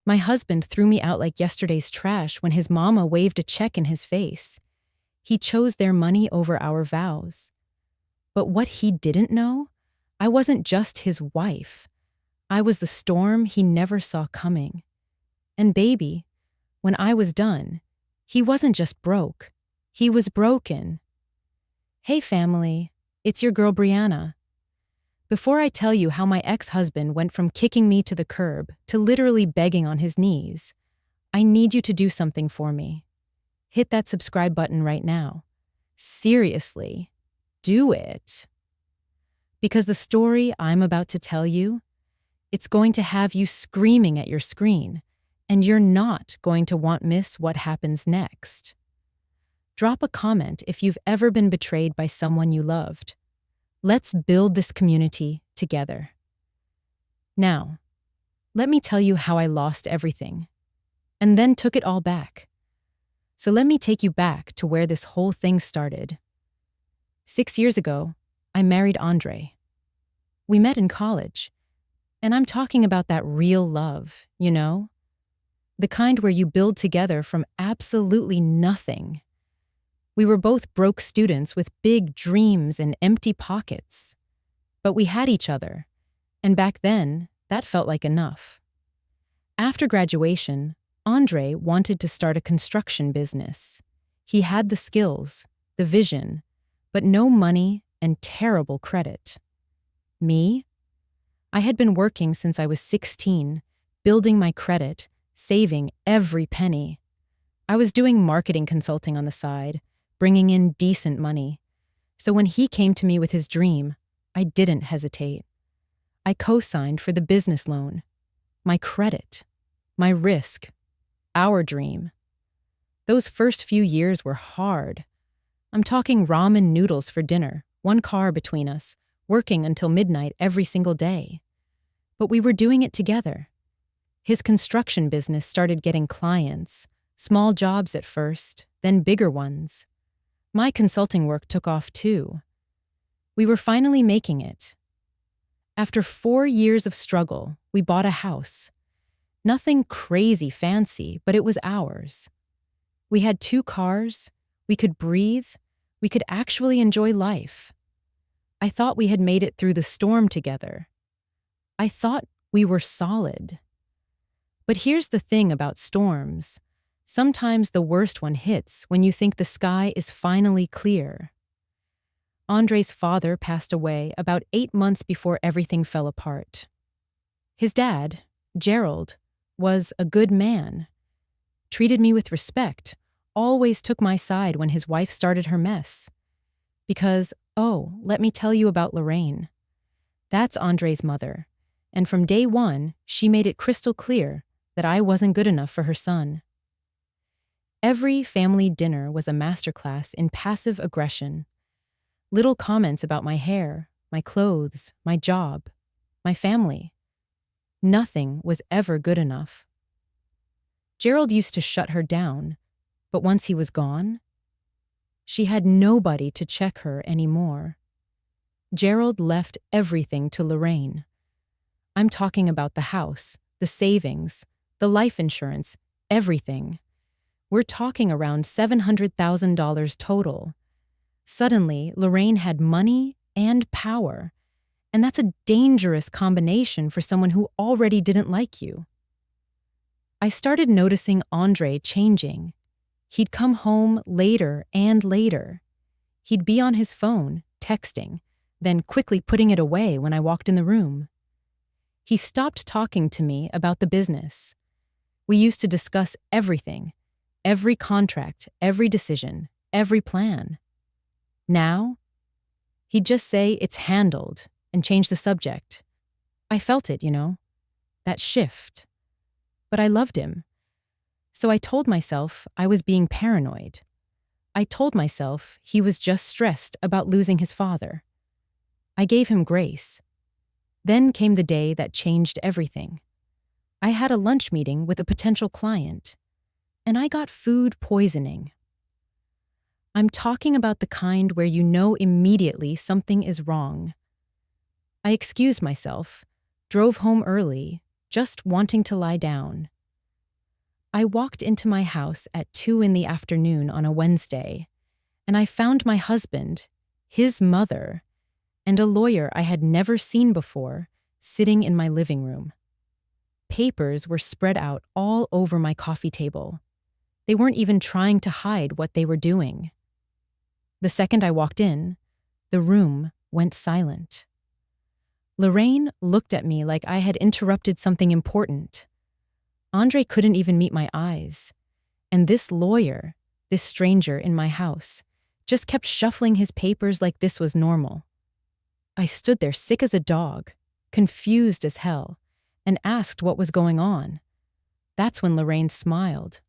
My husband threw me out like yesterday's trash when his mama waved a check in his face. He chose their money over our vows. But what he didn't know, I wasn't just his wife. I was the storm he never saw coming. And baby, when I was done, he wasn't just broke. He was broken. Hey family, it's your girl Brianna. Before I tell you how my ex-husband went from kicking me to the curb to literally begging on his knees, I need you to do something for me. Hit that subscribe button right now. Seriously, do it. Because the story I'm about to tell you, it's going to have you screaming at your screen, and you're not going to want miss what happens next. Drop a comment if you've ever been betrayed by someone you loved. Let's build this community together. Now, let me tell you how I lost everything, and then took it all back. So let me take you back to where this whole thing started. 6 years ago, I married Andre. We met in college, and I'm talking about that real love, you know? The kind where you build together from absolutely nothing. We were both broke students with big dreams and empty pockets. But we had each other, and back then, that felt like enough. After graduation, Andre wanted to start a construction business. He had the skills, the vision, but no money and terrible credit. Me? I had been working since I was 16, building my credit, saving every penny. I was doing marketing consulting on the side, bringing in decent money. So when he came to me with his dream, I didn't hesitate. I co-signed for the business loan, my credit, my risk, our dream. Those first few years were hard. I'm talking ramen noodles for dinner, one car between us, working until midnight every single day. But we were doing it together. His construction business started getting clients, small jobs at first, then bigger ones. My consulting work took off too. We were finally making it. After 4 years of struggle, we bought a house. Nothing crazy fancy, but it was ours. We had 2 cars, we could breathe, we could actually enjoy life. I thought we had made it through the storm together. I thought we were solid. But here's the thing about storms. Sometimes the worst one hits when you think the sky is finally clear. Andre's father passed away about 8 months before everything fell apart. His dad, Gerald, was a good man, treated me with respect, always took my side when his wife started her mess. Because, let me tell you about Lorraine. That's Andre's mother, and from day one, she made it crystal clear that I wasn't good enough for her son. Every family dinner was a masterclass in passive aggression. Little comments about my hair, my clothes, my job, my family. Nothing was ever good enough. Gerald used to shut her down, but once he was gone, she had nobody to check her anymore. Gerald left everything to Lorraine. I'm talking about the house, the savings, the life insurance, everything. We're talking around $700,000 total. Suddenly, Lorraine had money and power, and that's a dangerous combination for someone who already didn't like you. I started noticing Andre changing. He'd come home later and later. He'd be on his phone, texting, then quickly putting it away when I walked in the room. He stopped talking to me about the business. We used to discuss everything. Every contract, every decision, every plan. Now, he'd just say it's handled and change the subject. I felt it, that shift. But I loved him. So I told myself I was being paranoid. I told myself he was just stressed about losing his father. I gave him grace. Then came the day that changed everything. I had a lunch meeting with a potential client, and I got food poisoning. I'm talking about the kind where you know immediately something is wrong. I excused myself, drove home early, just wanting to lie down. I walked into my house at 2 in the afternoon on a Wednesday, and I found my husband, his mother, and a lawyer I had never seen before sitting in my living room. Papers were spread out all over my coffee table. They weren't even trying to hide what they were doing. The second I walked in, the room went silent. Lorraine looked at me like I had interrupted something important. Andre couldn't even meet my eyes. And this lawyer, this stranger in my house, just kept shuffling his papers like this was normal. I stood there sick as a dog, confused as hell, and asked what was going on. That's when Lorraine smiled.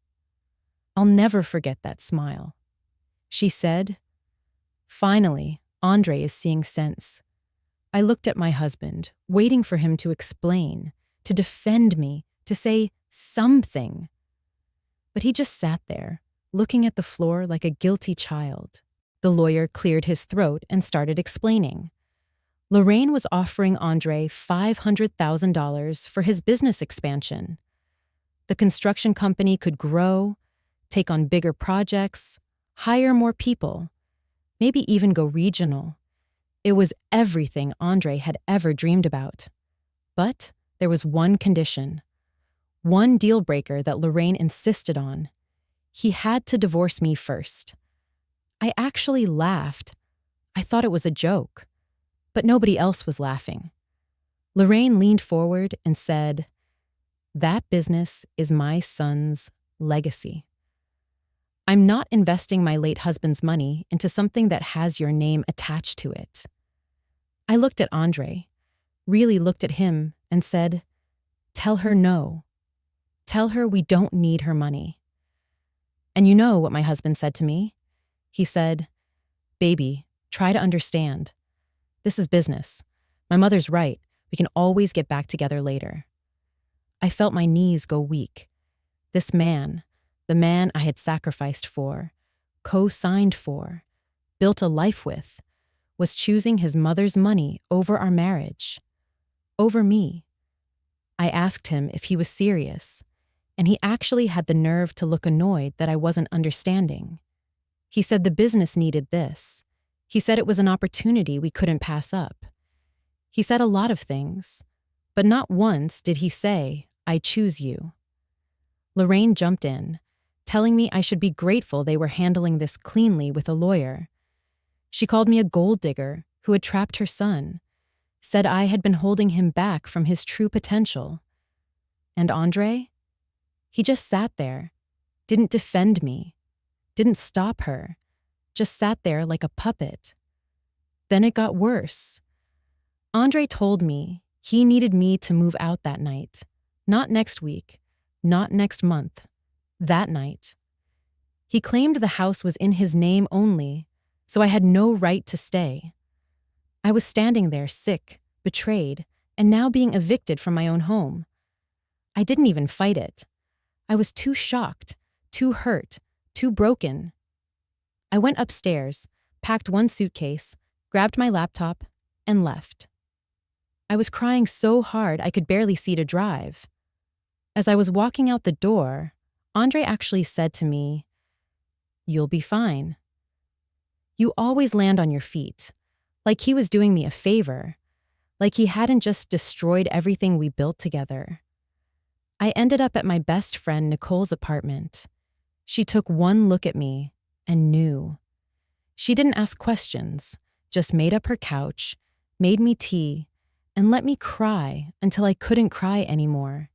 I'll never forget that smile. She said, "Finally, Andre is seeing sense." I looked at my husband, waiting for him to explain, to defend me, to say something. But he just sat there, looking at the floor like a guilty child. The lawyer cleared his throat and started explaining. Lorraine was offering Andre $500,000 for his business expansion. The construction company could grow, take on bigger projects, hire more people, maybe even go regional. It was everything Andre had ever dreamed about. But there was one condition, one deal breaker that Lorraine insisted on. He had to divorce me first. I actually laughed. I thought it was a joke, but nobody else was laughing. Lorraine leaned forward and said, "That business is my son's legacy. I'm not investing my late husband's money into something that has your name attached to it." I looked at Andre, really looked at him, and said, "Tell her no. Tell her we don't need her money." And you know what my husband said to me? He said, "Baby, try to understand. This is business. My mother's right. We can always get back together later." I felt my knees go weak. This man, the man I had sacrificed for, co-signed for, built a life with, was choosing his mother's money over our marriage, over me. I asked him if he was serious, and he actually had the nerve to look annoyed that I wasn't understanding. He said the business needed this. He said it was an opportunity we couldn't pass up. He said a lot of things, but not once did he say, "I choose you." Lorraine jumped in, telling me I should be grateful they were handling this cleanly with a lawyer. She called me a gold digger who had trapped her son, said I had been holding him back from his true potential. And Andre? He just sat there, didn't defend me, didn't stop her, just sat there like a puppet. Then it got worse. Andre told me he needed me to move out that night, not next week, not next month, that night. He claimed the house was in his name only, so I had no right to stay. I was standing there sick, betrayed, and now being evicted from my own home. I didn't even fight it. I was too shocked, too hurt, too broken. I went upstairs, packed one suitcase, grabbed my laptop, and left. I was crying so hard I could barely see to drive. As I was walking out the door, Andre actually said to me, "You'll be fine. You always land on your feet," like he was doing me a favor, like he hadn't just destroyed everything we built together. I ended up at my best friend Nicole's apartment. She took one look at me and knew. She didn't ask questions, just made up her couch, made me tea, and let me cry until I couldn't cry anymore.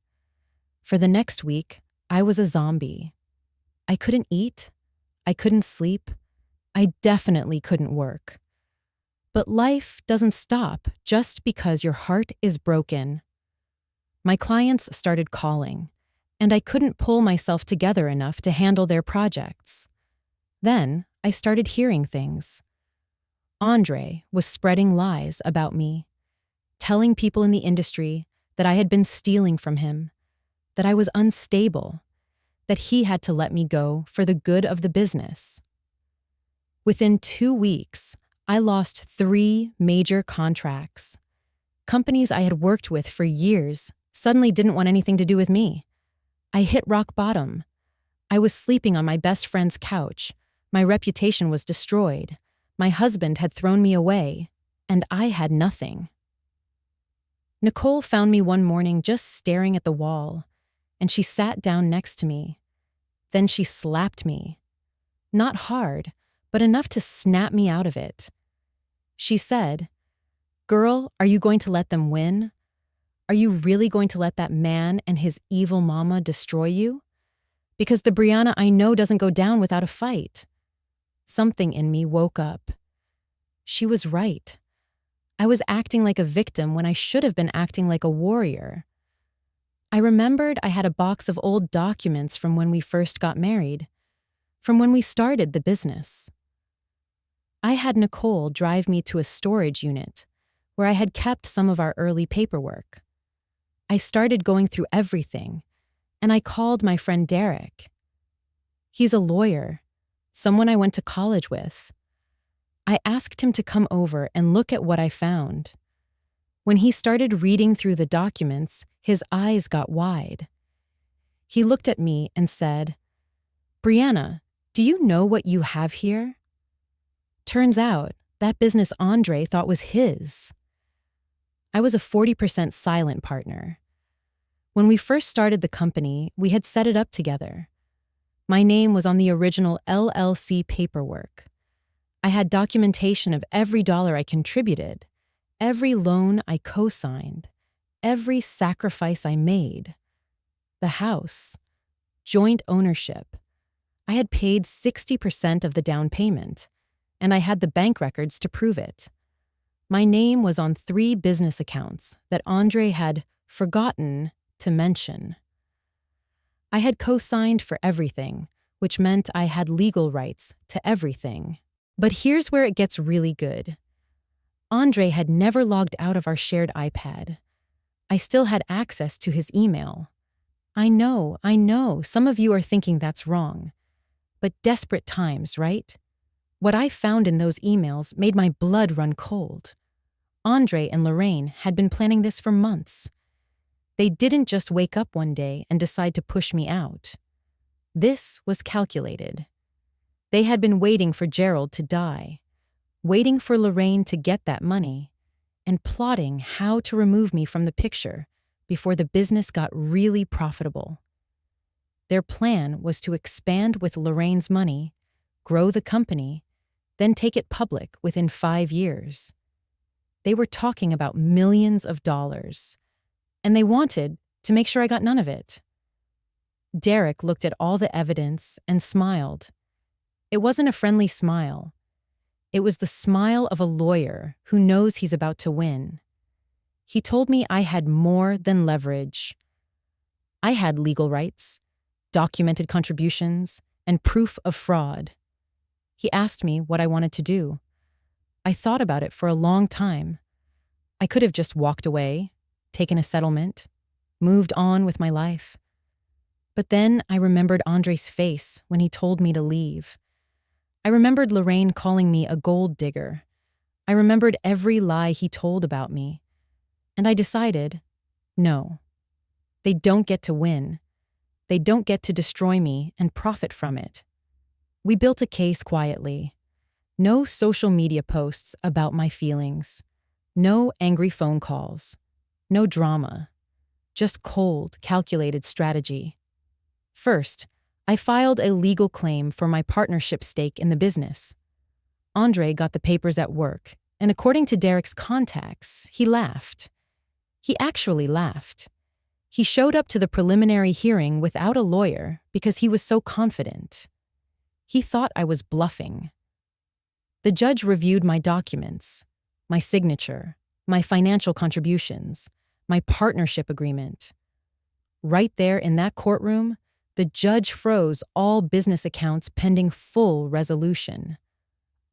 For the next week, I was a zombie. I couldn't eat. I couldn't sleep. I definitely couldn't work. But life doesn't stop just because your heart is broken. My clients started calling, and I couldn't pull myself together enough to handle their projects. Then I started hearing things. Andre was spreading lies about me, telling people in the industry that I had been stealing from him, that I was unstable, that he had to let me go for the good of the business. Within 2 weeks, I lost 3 major contracts. Companies I had worked with for years suddenly didn't want anything to do with me. I hit rock bottom. I was sleeping on my best friend's couch. My reputation was destroyed. My husband had thrown me away, and I had nothing. Nicole found me one morning just staring at the wall, and she sat down next to me. Then she slapped me. Not hard, but enough to snap me out of it. She said, "Girl, are you going to let them win? Are you really going to let that man and his evil mama destroy you? Because the Brianna I know doesn't go down without a fight." Something in me woke up. She was right. I was acting like a victim when I should have been acting like a warrior. I remembered I had a box of old documents from when we first got married, from when we started the business. I had Nicole drive me to a storage unit where I had kept some of our early paperwork. I started going through everything, and I called my friend Derek. He's a lawyer, someone I went to college with. I asked him to come over and look at what I found. When he started reading through the documents, his eyes got wide. He looked at me and said, "Brianna, do you know what you have here?" Turns out, that business Andre thought was his. I was a 40% silent partner. When we first started the company, we had set it up together. My name was on the original LLC paperwork. I had documentation of every dollar I contributed, every loan I co-signed, every sacrifice I made. The house, joint ownership. I had paid 60% of the down payment, and I had the bank records to prove it. My name was on 3 business accounts that Andre had forgotten to mention. I had co-signed for everything, which meant I had legal rights to everything. But here's where it gets really good. Andre had never logged out of our shared iPad. I still had access to his email. I know, some of you are thinking that's wrong. But desperate times, right? What I found in those emails made my blood run cold. Andre and Lorraine had been planning this for months. They didn't just wake up one day and decide to push me out. This was calculated. They had been waiting for Gerald to die, waiting for Lorraine to get that money, and plotting how to remove me from the picture before the business got really profitable. Their plan was to expand with Lorraine's money, grow the company, then take it public within 5 years. They were talking about millions of dollars, and they wanted to make sure I got none of it. Derek looked at all the evidence and smiled. It wasn't a friendly smile. It was the smile of a lawyer who knows he's about to win. He told me I had more than leverage. I had legal rights, documented contributions, and proof of fraud. He asked me what I wanted to do. I thought about it for a long time. I could have just walked away, taken a settlement, moved on with my life. But then I remembered Andre's face when he told me to leave. I remembered Lorraine calling me a gold digger. I remembered every lie he told about me. And I decided, no. They don't get to win. They don't get to destroy me and profit from it. We built a case quietly. No social media posts about my feelings. No angry phone calls. No drama. Just cold, calculated strategy. First, I filed a legal claim for my partnership stake in the business. Andre got the papers at work, and according to Derek's contacts, he laughed. He actually laughed. He showed up to the preliminary hearing without a lawyer because he was so confident. He thought I was bluffing. The judge reviewed my documents, my signature, my financial contributions, my partnership agreement. Right there in that courtroom, the judge froze all business accounts pending full resolution.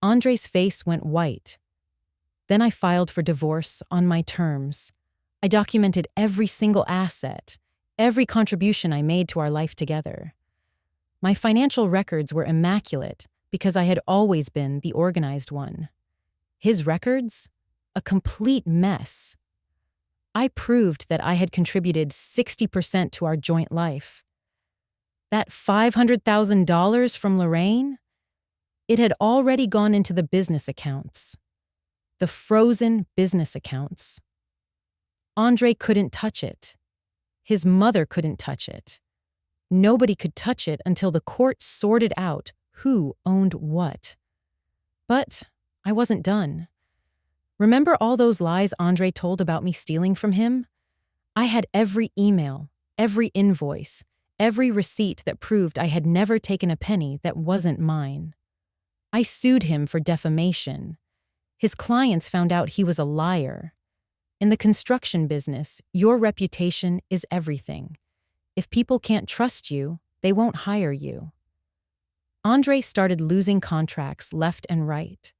Andre's face went white. Then I filed for divorce on my terms. I documented every single asset, every contribution I made to our life together. My financial records were immaculate because I had always been the organized one. His records? A complete mess. I proved that I had contributed 60% to our joint life. That $500,000 from Lorraine? It had already gone into the business accounts. The frozen business accounts. Andre couldn't touch it. His mother couldn't touch it. Nobody could touch it until the court sorted out who owned what. But I wasn't done. Remember all those lies Andre told about me stealing from him? I had every email, every invoice, every receipt that proved I had never taken a penny that wasn't mine. I sued him for defamation. His clients found out he was a liar. In the construction business, your reputation is everything. If people can't trust you, they won't hire you. Andre started losing contracts left and right.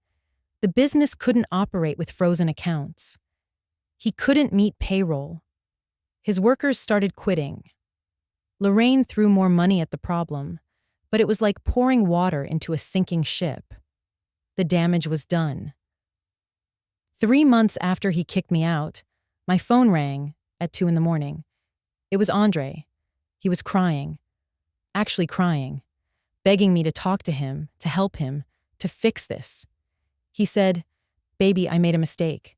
The business couldn't operate with frozen accounts. He couldn't meet payroll. His workers started quitting. Lorraine threw more money at the problem, but it was like pouring water into a sinking ship. The damage was done. 3 months after he kicked me out, my phone rang at 2 a.m. It was Andre. He was crying, actually crying, begging me to talk to him, to help him, to fix this. He said, "Baby, I made a mistake.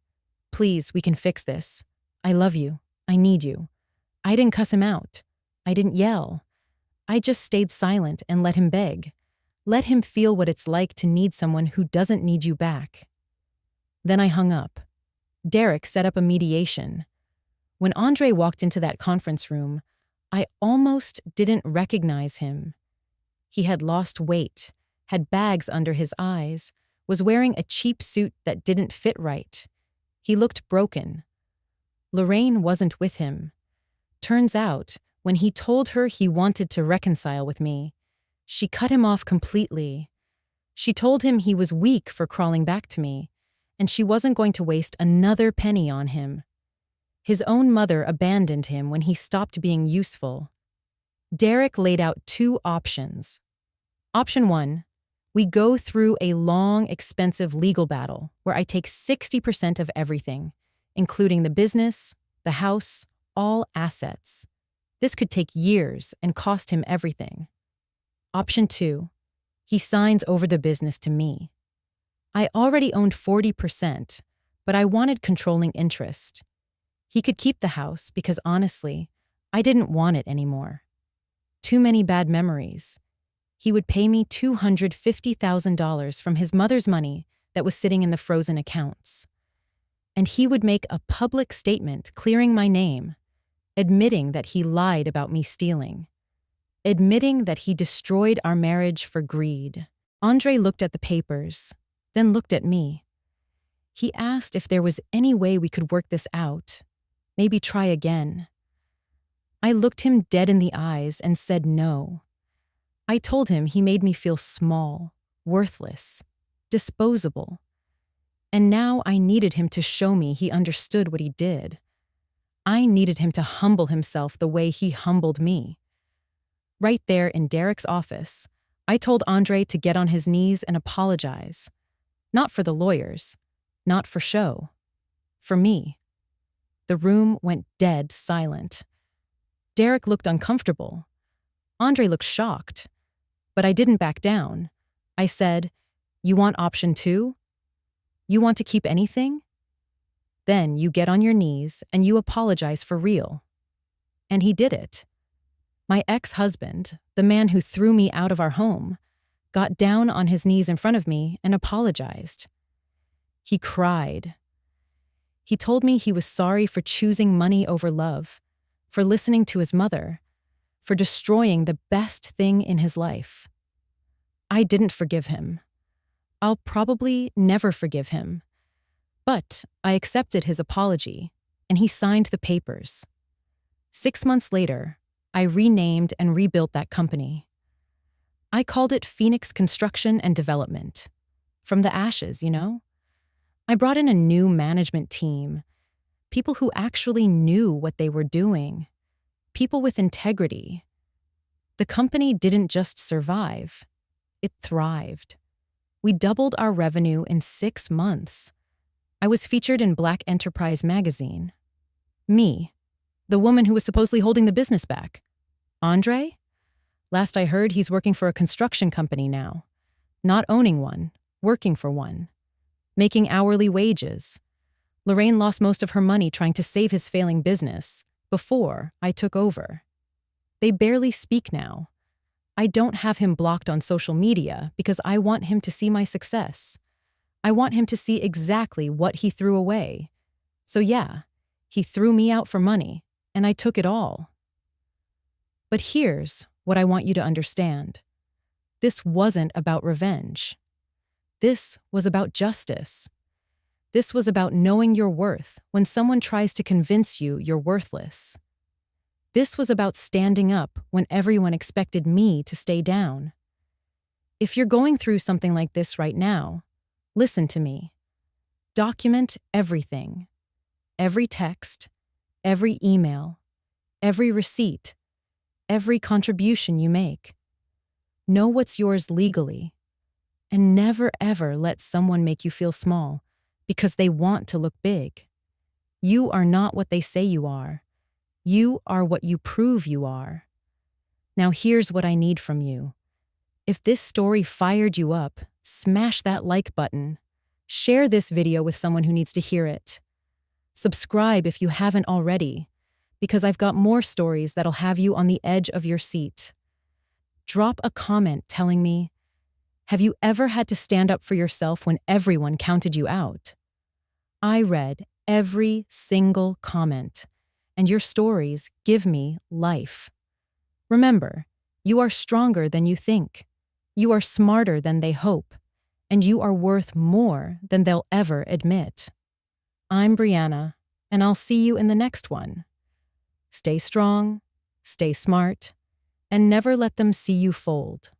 Please, we can fix this. I love you. I need you." I didn't cuss him out. I didn't yell. I just stayed silent and let him beg. Let him feel what it's like to need someone who doesn't need you back. Then I hung up. Derek set up a mediation. When Andre walked into that conference room, I almost didn't recognize him. He had lost weight, had bags under his eyes, was wearing a cheap suit that didn't fit right. He looked broken. Lorraine wasn't with him. Turns out, when he told her he wanted to reconcile with me, she cut him off completely. She told him he was weak for crawling back to me, and she wasn't going to waste another penny on him. His own mother abandoned him when he stopped being useful. Derek laid out 2 options. Option 1, we go through a long, expensive legal battle where I take 60% of everything, including the business, the house, all assets. This could take years and cost him everything. Option 2, he signs over the business to me. I already owned 40%, but I wanted controlling interest. He could keep the house because honestly, I didn't want it anymore. Too many bad memories. He would pay me $250,000 from his mother's money that was sitting in the frozen accounts. And he would make a public statement clearing my name, admitting that he lied about me stealing, admitting that he destroyed our marriage for greed. Andre looked at the papers, then looked at me. He asked if there was any way we could work this out, maybe try again. I looked him dead in the eyes and said no. I told him he made me feel small, worthless, disposable. And now I needed him to show me he understood what he did. I needed him to humble himself the way he humbled me. Right there in Derek's office, I told Andre to get on his knees and apologize. Not for the lawyers, not for show. For me. The room went dead silent. Derek looked uncomfortable. Andre looked shocked. But I didn't back down. I said, "You want option 2? You want to keep anything? Then you get on your knees and you apologize for real." And he did it. My ex-husband, the man who threw me out of our home, got down on his knees in front of me and apologized. He cried. He told me he was sorry for choosing money over love, for listening to his mother, for destroying the best thing in his life. I didn't forgive him. I'll probably never forgive him. But I accepted his apology, and he signed the papers. 6 months later, I renamed and rebuilt that company. I called it Phoenix Construction and Development. From the ashes, you know? I brought in a new management team, people who actually knew what they were doing, people with integrity. The company didn't just survive, it thrived. We doubled our revenue in 6 months. I was featured in Black Enterprise magazine. Me, the woman who was supposedly holding the business back. Andre? Last I heard, he's working for a construction company now. Not owning one, working for one. Making hourly wages. Lorraine lost most of her money trying to save his failing business before I took over. They barely speak now. I don't have him blocked on social media because I want him to see my success. I want him to see exactly what he threw away. So yeah, he threw me out for money, and I took it all. But here's what I want you to understand. This wasn't about revenge. This was about justice. This was about knowing your worth when someone tries to convince you you're worthless. This was about standing up when everyone expected me to stay down. If you're going through something like this right now, listen to me. Document everything. Every text, every email, every receipt, every contribution you make. Know what's yours legally. And never ever let someone make you feel small because they want to look big. You are not what they say you are. You are what you prove you are. Now here's what I need from you. If this story fired you up, smash that like button. Share this video with someone who needs to hear it. Subscribe if you haven't already, because I've got more stories that'll have you on the edge of your seat. Drop a comment telling me, have you ever had to stand up for yourself when everyone counted you out? I read every single comment, and your stories give me life. Remember, you are stronger than you think. You are smarter than they hope, and you are worth more than they'll ever admit. I'm Brianna, and I'll see you in the next one. Stay strong, stay smart, and never let them see you fold.